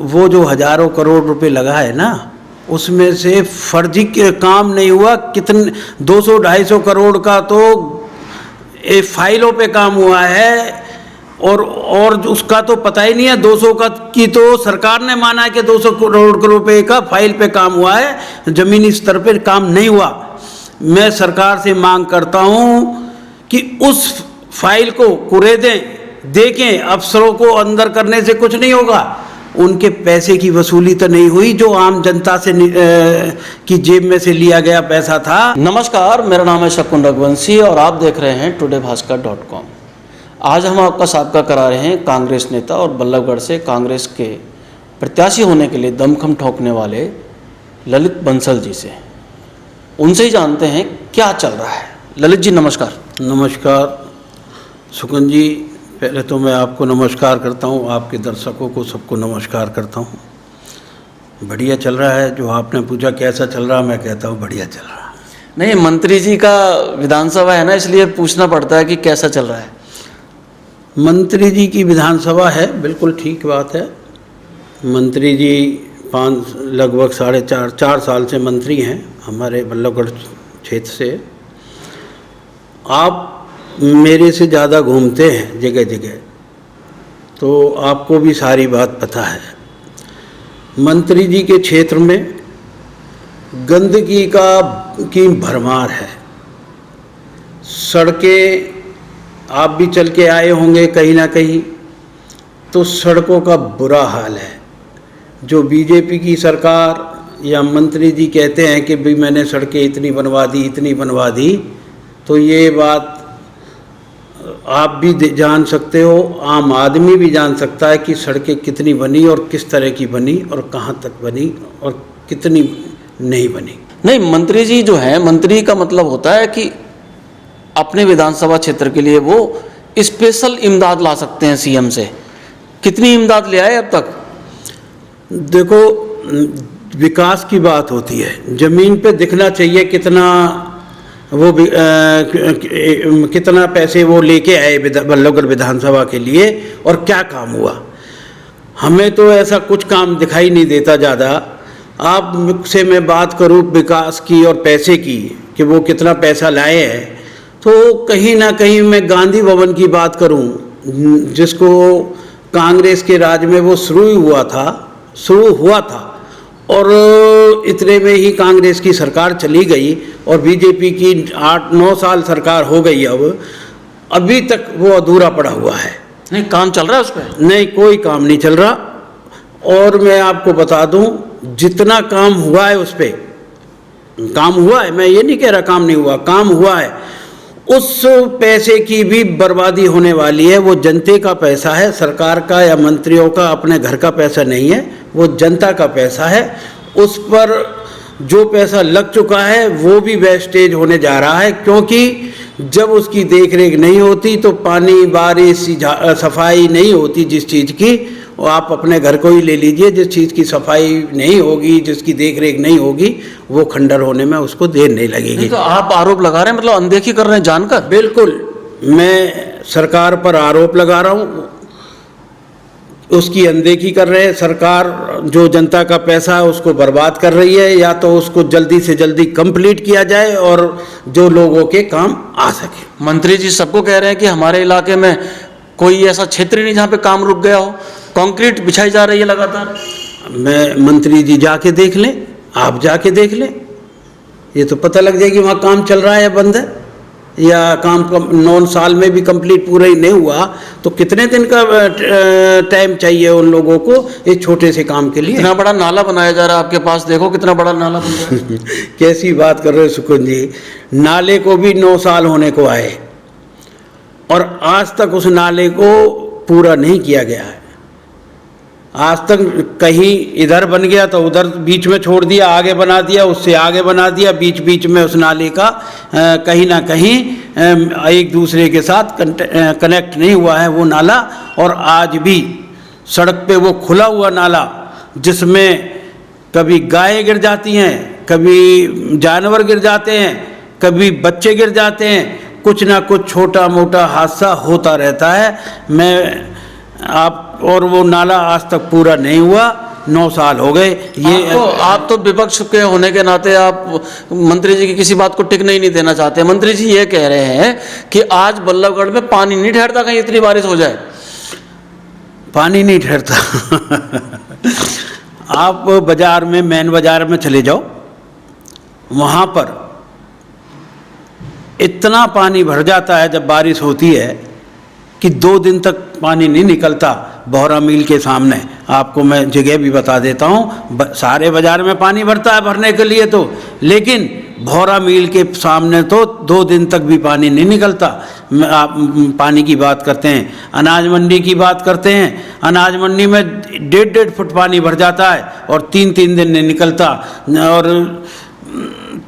वो जो हजारों करोड़ रुपए लगा है ना, उसमें से फर्जी के काम नहीं हुआ। कितने 200-250 करोड़ का तो फाइलों पे काम हुआ है, और उसका तो पता ही नहीं है। 200 का की तो सरकार ने माना है कि 200 करोड़ रुपए का फाइल पे काम हुआ है, ज़मीनी स्तर पे काम नहीं हुआ। मैं सरकार से मांग करता हूँ कि उस फाइल को कुरेदें, देखें। अफसरों को अंदर करने से कुछ नहीं होगा। उनके पैसे की वसूली तो नहीं हुई जो आम जनता से की जेब में से लिया गया पैसा था। नमस्कार, मेरा नाम है शकुन रघुवंशी और आप देख रहे हैं todayBhaskar.com। आज हम आपका साबका करा रहे हैं कांग्रेस नेता और बल्लभगढ़ से कांग्रेस के प्रत्याशी होने के लिए दमखम ठोकने वाले ललित बंसल जी से। उनसे ही जानते हैं क्या चल रहा है। ललित जी नमस्कार। नमस्कार सुकुन जी, पहले तो मैं आपको नमस्कार करता हूँ, आपके दर्शकों को सबको नमस्कार करता हूँ। बढ़िया चल रहा है। जो आपने पूछा कैसा चल रहा, मैं कहता हूँ बढ़िया चल रहा है। नहीं, मंत्री जी का विधानसभा है ना, इसलिए पूछना पड़ता है कि कैसा चल रहा है। मंत्री जी की विधानसभा है, बिल्कुल ठीक बात है। मंत्री जी लगभग 4.5 साल से मंत्री हैं हमारे बल्लभगढ़ क्षेत्र से। आप मेरे से ज़्यादा घूमते हैं जगह जगह, तो आपको भी सारी बात पता है। मंत्री जी के क्षेत्र में गंदगी की भरमार है। सड़कें, आप भी चल के आए होंगे कहीं ना कहीं, तो सड़कों का बुरा हाल है। जो बीजेपी की सरकार या मंत्री जी कहते हैं कि भाई मैंने सड़कें इतनी बनवा दी, तो ये बात आप भी जान सकते हो, आम आदमी भी जान सकता है कि सड़कें कितनी बनी और किस तरह की बनी और कहाँ तक बनी और कितनी नहीं बनी। नहीं, मंत्री जी जो है, मंत्री का मतलब होता है कि अपने विधानसभा क्षेत्र के लिए वो स्पेशल इमदाद ला सकते हैं सीएम से। कितनी इमदाद ले आए अब तक? देखो, विकास की बात होती है, ज़मीन पे दिखना चाहिए कितना वो कितना पैसे वो लेके आए बल्लभगढ़ विधानसभा के लिए और क्या काम हुआ। हमें तो ऐसा कुछ काम दिखाई नहीं देता ज़्यादा। आप से मैं बात करूँ विकास की और पैसे की कि वो कितना पैसा लाए हैं, तो कहीं ना कहीं मैं गांधी भवन की बात करूं, जिसको कांग्रेस के राज में वो शुरू हुआ था और इतने में ही कांग्रेस की सरकार चली गई और बीजेपी की 8-9 साल सरकार हो गई। अभी तक वो अधूरा पड़ा हुआ है। नहीं, काम चल रहा है उस पर? नहीं, कोई काम नहीं चल रहा। और मैं आपको बता दूं, जितना काम हुआ है उस पर काम हुआ है, मैं ये नहीं कह रहा काम नहीं हुआ, काम हुआ है। उस पैसे की भी बर्बादी होने वाली है। वो जनता का पैसा है, सरकार का या मंत्रियों का अपने घर का पैसा नहीं है, वो जनता का पैसा है। उस पर जो पैसा लग चुका है वो भी वेस्टेज होने जा रहा है, क्योंकि जब उसकी देखरेख नहीं होती तो पानी, बारिश, सफाई नहीं होती जिस चीज़ की। आप अपने घर को ही ले लीजिए, जिस चीज़ की सफाई नहीं होगी, जिसकी देखरेख नहीं होगी, वो खंडर होने में उसको देर नहीं लगेगी। तो आप आरोप लगा रहे हैं, मतलब अनदेखी कर रहे हैं जानकर? बिल्कुल, मैं सरकार पर आरोप लगा रहा हूँ, उसकी अनदेखी कर रहे हैं। सरकार जो जनता का पैसा है उसको बर्बाद कर रही है। या तो उसको जल्दी से जल्दी कंप्लीट किया जाए और जो लोगों के काम आ सके। मंत्री जी सबको कह रहे हैं कि हमारे इलाके में कोई ऐसा क्षेत्र नहीं जहाँ पे काम रुक गया हो, कंक्रीट बिछाई जा रही है लगातार। मैं मंत्री जी जाके देख लें, आप जाके देख लें, ये तो पता लग जाएगी वहाँ काम चल रहा है या बंद है, या काम 9 साल में भी कंप्लीट पूरा ही नहीं हुआ तो कितने दिन का टाइम चाहिए उन लोगों को एक छोटे से काम के लिए। इतना बड़ा नाला बनाया जा रहा है आपके पास, देखो कितना बड़ा नाला बन रहा है। कैसी बात कर रहे हो सुकुन जी, नाले को भी 9 साल होने को आए और आज तक उस नाले को पूरा नहीं किया गया है। आज तक कहीं इधर बन गया तो उधर बीच में छोड़ दिया, आगे बना दिया, उससे आगे बना दिया, बीच बीच में उस नाले का कहीं ना कहीं एक दूसरे के साथ कनेक्ट नहीं हुआ है वो नाला। और आज भी सड़क पे वो खुला हुआ नाला, जिसमें कभी गायें गिर जाती हैं, कभी जानवर गिर जाते हैं, कभी बच्चे गिर जाते हैं, कुछ ना कुछ छोटा मोटा हादसा होता रहता है। और वो नाला आज तक पूरा नहीं हुआ। 9 साल हो गए। ये आप तो विपक्ष के होने के नाते आप मंत्री जी की किसी बात को टिकने ही नहीं देना चाहते। मंत्री जी ये कह रहे हैं कि आज बल्लभगढ़ में पानी नहीं ठहरता, कहीं इतनी बारिश हो जाए। पानी नहीं ठहरता आप बाजार में, मेन बाजार में चले जाओ, वहाँ पर इतना पानी भर जाता है जब बारिश होती है कि 2 दिन तक पानी नहीं निकलता। बहरा मिल के सामने आपको मैं जगह भी बता देता हूँ, सारे बाजार में पानी भरता है भरने के लिए तो, लेकिन बहरा मिल के सामने तो 2 दिन तक भी पानी नहीं निकलता। आप पानी की बात करते हैं, अनाज मंडी की बात करते हैं, अनाज मंडी में 1.5 फुट पानी भर जाता है और 3 दिन नहीं निकलता। और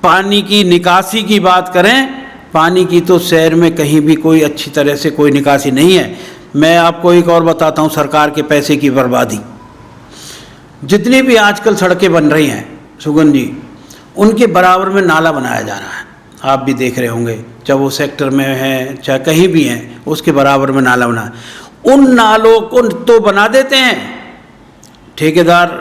पानी की निकासी की बात करें, पानी की तो शहर में कहीं भी कोई अच्छी तरह से कोई निकासी नहीं है। मैं आपको एक और बताता हूँ, सरकार के पैसे की बर्बादी। जितनी भी आजकल सड़कें बन रही हैं सुगन जी, उनके बराबर में नाला बनाया जा रहा है। आप भी देख रहे होंगे, चाहे वो सेक्टर में है चाहे कहीं भी हैं, उसके बराबर में नाला बना। उन नालों को तो बना देते हैं, ठेकेदार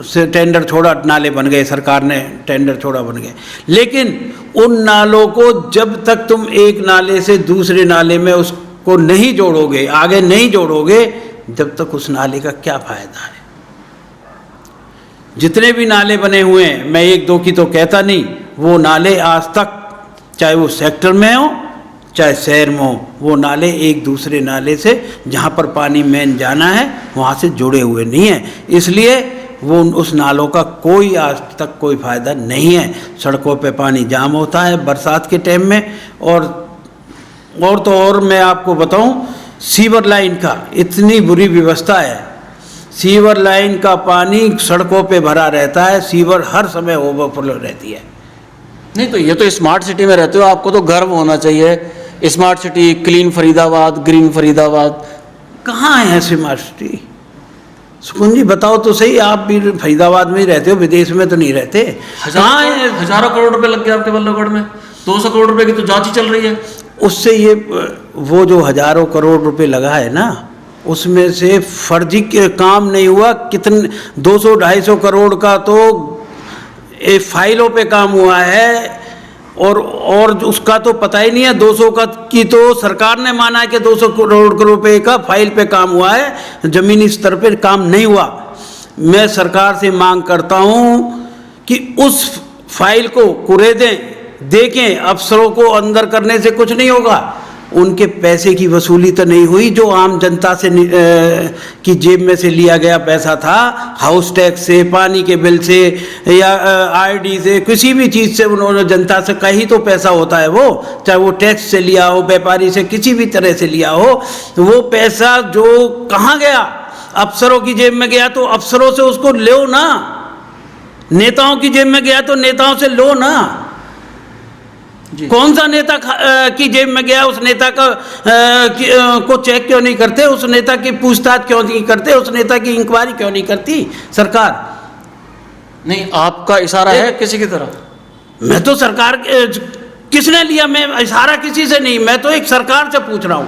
से टेंडर छोड़ा, नाले बन गए, सरकार ने टेंडर छोड़ा, बन गए। लेकिन उन नालों को जब तक तुम एक नाले से दूसरे नाले में उसको नहीं जोड़ोगे, आगे नहीं जोड़ोगे, जब तक उस नाले का क्या फायदा है। जितने भी नाले बने हुए हैं, मैं 1-2 की तो कहता नहीं, वो नाले आज तक, चाहे वो सेक्टर में हो चाहे शहर में हो, वो नाले एक दूसरे नाले से जहाँ पर पानी मेन जाना है वहाँ से जुड़े हुए नहीं हैं। इसलिए वो उस नालों का कोई आज तक कोई फ़ायदा नहीं है। सड़कों पे पानी जाम होता है बरसात के टाइम में। और मैं आपको बताऊं, सीवर लाइन का इतनी बुरी व्यवस्था है, सीवर लाइन का पानी सड़कों पे भरा रहता है, सीवर हर समय ओवरफ्लो रहती है। नहीं तो ये तो स्मार्ट सिटी में रहते हो, आपको तो गर्व होना चाहिए। Smart city, clean Faridabad, green Faridabad, कहाँ है स्मार्ट सिटी? सुकुन जी बताओ तो सही, आप भी फरीदाबाद में ही रहते हो, विदेश में तो नहीं रहते। हजारों करोड़ रुपए लग गए आपके बल्लभगढ़ में, 200 करोड़ रुपए की तो जांच ही चल रही है। उससे ये वो जो हजारों करोड़ रुपए लगा है ना, उसमें से फर्जी काम नहीं हुआ। कितने 200-250 करोड़ का तो फाइलों पे काम हुआ है, और उसका तो पता ही नहीं है। 200 का की तो सरकार ने माना है कि 200 करोड़ रुपए का फाइल पे काम हुआ है, ज़मीनी स्तर पे काम नहीं हुआ। मैं सरकार से मांग करता हूँ कि उस फाइल को कुरेदें, देखें। अफसरों को अंदर करने से कुछ नहीं होगा, उनके पैसे की वसूली तो नहीं हुई जो आम जनता से की जेब में से लिया गया पैसा था, हाउस टैक्स से, पानी के बिल से या आरडी से, किसी भी चीज़ से उन्होंने जनता से कहीं तो पैसा होता है वो, चाहे वो टैक्स से लिया हो, व्यापारी से, किसी भी तरह से लिया हो, वो पैसा जो कहाँ गया, अफसरों की जेब में गया तो अफसरों से उसको लो ना, नेताओं की जेब में गया तो नेताओं से लो ना। कौन सा नेता की जेब में गया, उस नेता का को चेक क्यों नहीं करते, उस नेता की पूछताछ क्यों नहीं करते, उस नेता की इंक्वायरी क्यों नहीं करती सरकार? नहीं, आपका इशारा है किसी की तरफ? मैं तो सरकार, किसने लिया, मैं इशारा किसी से नहीं, मैं तो एक सरकार से पूछ रहा हूँ।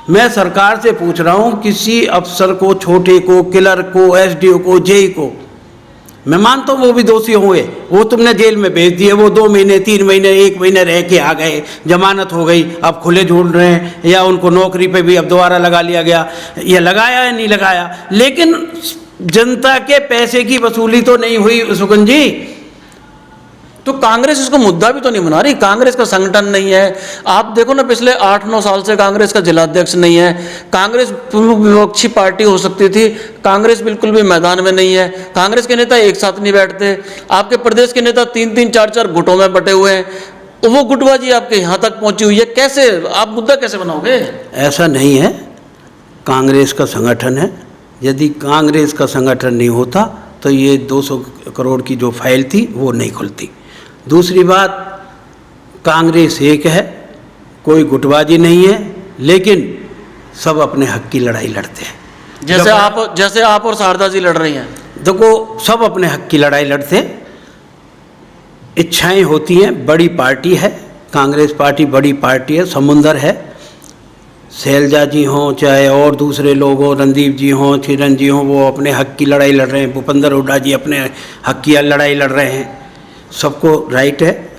मैं सरकार से पूछ रहा हूँ, किसी अफसर को, छोटे को, क्लर्क को, एसडीओ को, जेई को, मैं मानता हूँ वो भी दोषी हुए, वो तुमने जेल में भेज दिए, वो 2 महीने 3 महीने 1 महीने रह के आ गए, जमानत हो गई, अब खुले ढूंढ रहे हैं, या उनको नौकरी पे भी अब दोबारा लगा लिया गया, या लगाया या नहीं लगाया, लेकिन जनता के पैसे की वसूली तो नहीं हुई सुगन जी। तो कांग्रेस इसको मुद्दा भी तो नहीं बना रही, कांग्रेस का संगठन नहीं है। आप देखो ना, पिछले 8-9 साल से कांग्रेस का जिलाध्यक्ष नहीं है। कांग्रेस विपक्षी पार्टी हो सकती थी, कांग्रेस बिल्कुल भी मैदान में नहीं है। कांग्रेस के नेता एक साथ नहीं बैठते। आपके प्रदेश के नेता 3-3, 4-4 गुटों में बटे हुए हैं। वो गुटबाजी आपके यहाँ तक पहुँची हुई है, कैसे आप मुद्दा कैसे बनाओगे? ऐसा नहीं है, कांग्रेस का संगठन है। यदि कांग्रेस का संगठन नहीं होता तो ये 200 करोड़ की जो फाइल थी वो नहीं खुलती। दूसरी बात, कांग्रेस एक है, कोई गुटबाजी नहीं है, लेकिन सब अपने हक की लड़ाई लड़ते हैं। जैसे आप और शारदा जी लड़ रही हैं। देखो, सब अपने हक की लड़ाई लड़ते हैं, इच्छाएं होती हैं। बड़ी पार्टी है कांग्रेस पार्टी, बड़ी पार्टी है, समुंदर है, शैलजा जी हों, चाहे और दूसरे लोग हों, रणदीप जी हों, किरण जी हों, वो अपने हक की लड़ाई लड़ रहे हैं, भूपेंद्र हुड्डा जी अपने हक की लड़ाई लड़ रहे हैं। सबको राइट है,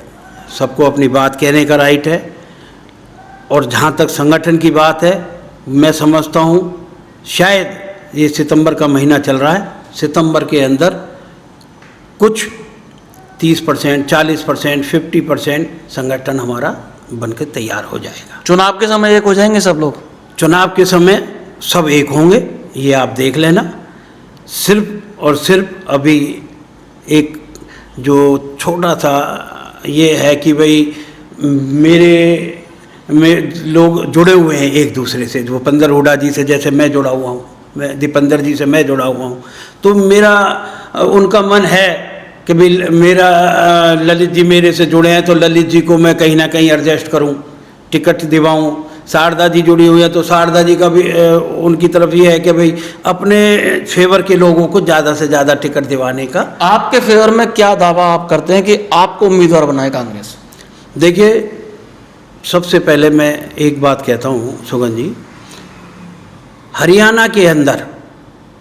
सबको अपनी बात कहने का राइट है। और जहाँ तक संगठन की बात है, मैं समझता हूँ शायद ये सितंबर का महीना चल रहा है, सितंबर के अंदर कुछ 30%, 40%, 50% संगठन हमारा बनकर तैयार हो जाएगा। चुनाव के समय एक हो जाएंगे सब लोग? चुनाव के समय सब एक होंगे, ये आप देख लेना। सिर्फ और सिर्फ अभी एक जो छोटा सा ये है कि भाई में लोग जुड़े हुए हैं एक दूसरे से, जो भूपेंद्र हुड्डा जी से जैसे मैं जुड़ा हुआ हूँ, मैं दीपेंद्र जी से मैं जुड़ा हुआ हूँ, तो मेरा उनका मन है कि भाई मेरा ललित जी मेरे से जुड़े हैं तो ललित जी को मैं कहीं ना कहीं एडजस्ट करूं, टिकट दिवाऊं। शारदा जी जुड़ी हुई है तो शारदा जी का भी उनकी तरफ ये है कि भाई अपने फेवर के लोगों को ज़्यादा से ज़्यादा टिकट दिवाने का। आपके फेवर में क्या दावा आप करते हैं कि आपको उम्मीदवार बनाए कांग्रेस? देखिए, सबसे पहले मैं एक बात कहता हूँ सुगन जी, हरियाणा के अंदर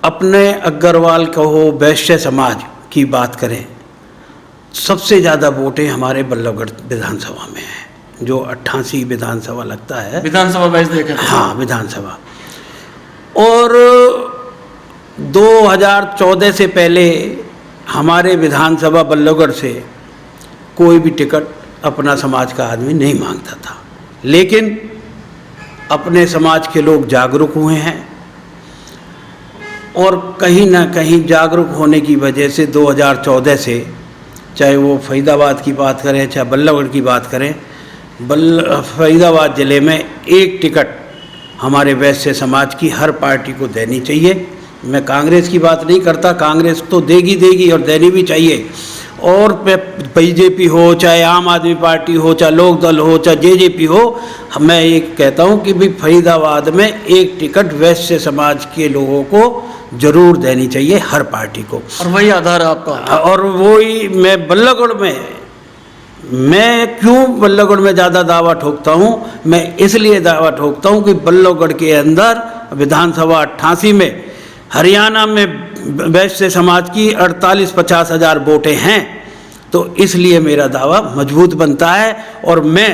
अपने अग्रवाल कहो, वैश्य समाज की बात करें, सबसे ज़्यादा वोटें हमारे बल्लभगढ़ विधानसभा में हैं, जो 88 विधानसभा लगता है, विधानसभा वाइज देखें? हाँ, विधानसभा। और 2014 से पहले हमारे विधानसभा बल्लभगढ़ से कोई भी टिकट अपना समाज का आदमी नहीं मांगता था, लेकिन अपने समाज के लोग जागरूक हुए हैं और कहीं ना कहीं जागरूक होने की वजह से 2014 से, चाहे वो फरीदाबाद की बात करें चाहे बल्लभगढ़ की बात करें, फरीदाबाद ज़िले में एक टिकट हमारे वैश्य समाज की हर पार्टी को देनी चाहिए। मैं कांग्रेस की बात नहीं करता, कांग्रेस तो देगी और देनी भी चाहिए। और बीजेपी हो, चाहे आम आदमी पार्टी हो, चाहे लोक दल हो, चाहे जेजेपी हो, मैं ये कहता हूँ कि भाई फरीदाबाद में एक टिकट वैश्य समाज के लोगों को जरूर देनी चाहिए, हर पार्टी को। और वही आधार है आपका? और वही मैं बल्लभगढ़ में, मैं क्यों बल्लभगढ़ में ज़्यादा दावा ठोकता हूँ, मैं इसलिए दावा ठोकता हूँ कि बल्लभगढ़ के अंदर विधानसभा 88 में हरियाणा में वैश्य समाज की 48-50 हज़ार वोटें हैं, तो इसलिए मेरा दावा मजबूत बनता है। और मैं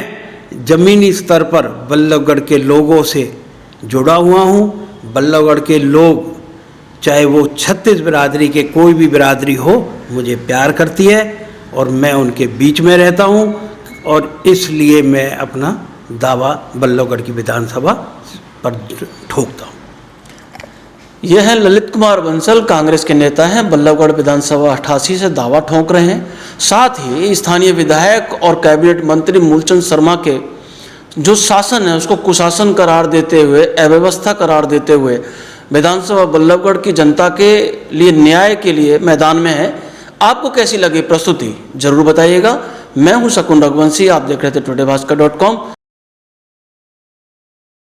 ज़मीनी स्तर पर बल्लभगढ़ के लोगों से जुड़ा हुआ हूँ। बल्लभगढ़ के लोग, चाहे वो 36 बिरादरी के कोई भी बिरादरी हो, मुझे प्यार करती है और मैं उनके बीच में रहता हूँ, और इसलिए मैं अपना दावा बल्लभगढ़ की विधानसभा पर ठोकता हूँ। यह है ललित कुमार बंसल, कांग्रेस के नेता हैं, बल्लभगढ़ विधानसभा 88 से दावा ठोक रहे हैं। साथ ही स्थानीय विधायक और कैबिनेट मंत्री मूलचंद शर्मा के जो शासन है उसको कुशासन करार देते हुए, अव्यवस्था करार देते हुए विधानसभा बल्लभगढ़ की जनता के लिए न्याय के लिए मैदान में है। आपको कैसी लगी प्रस्तुति जरूर बताइएगा। मैं हूं शकुन रघुवंशी, आप देख रहे थे टुडे भास्कर.com।